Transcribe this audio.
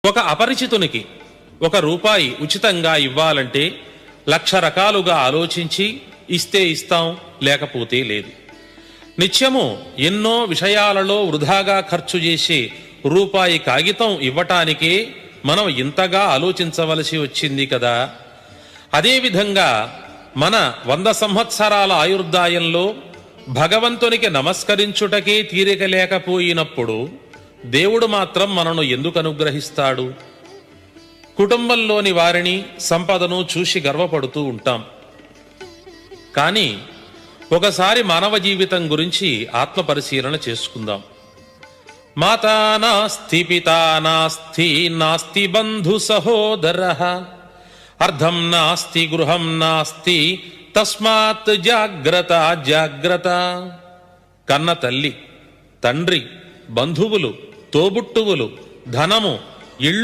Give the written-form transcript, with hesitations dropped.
ఒక అపరిచితునికి ₹1 ఉచితంగా ఇవ్వాలంటే 1,00,000 రకాలుగా ఆలోచించి ఇస్తే ఇస్తాం, లేకపోతే లేదు. నిత్యము ఎన్నో విషయాలలో వృధాగా ఖర్చు చేసే ₹1 కాగితం ఇవ్వటానికే మనం ఇంతగా ఆలోచించవలసి వచ్చింది కదా. అదేవిధంగా మన 100 సంవత్సరాల ఆయుర్దాయంలో భగవంతునికి నమస్కరించుటకే తీరిక లేకపోయినప్పుడు దేవుడు మాత్రం మనను ఎందుకు అనుగ్రహిస్తాడు? కుటుంబంలోని వారిని, సంపదను చూసి గర్వపడుతూ ఉంటాం. కానీ ఒకసారి మానవ జీవితం గురించి ఆత్మ పరిశీలన చేసుకుందాం. మాతా నాస్తి, పితా నాస్తి, నాస్తి బంధు సహోదరః, అర్ధం నాస్తి, గృహం నాస్తి, తస్మాత్ జాగ్రత్త జాగ్రత్త. కన్న తల్లి, తండ్రి, బంధువులు, తోబుట్టువులు, ధనము, ఇళ్ళు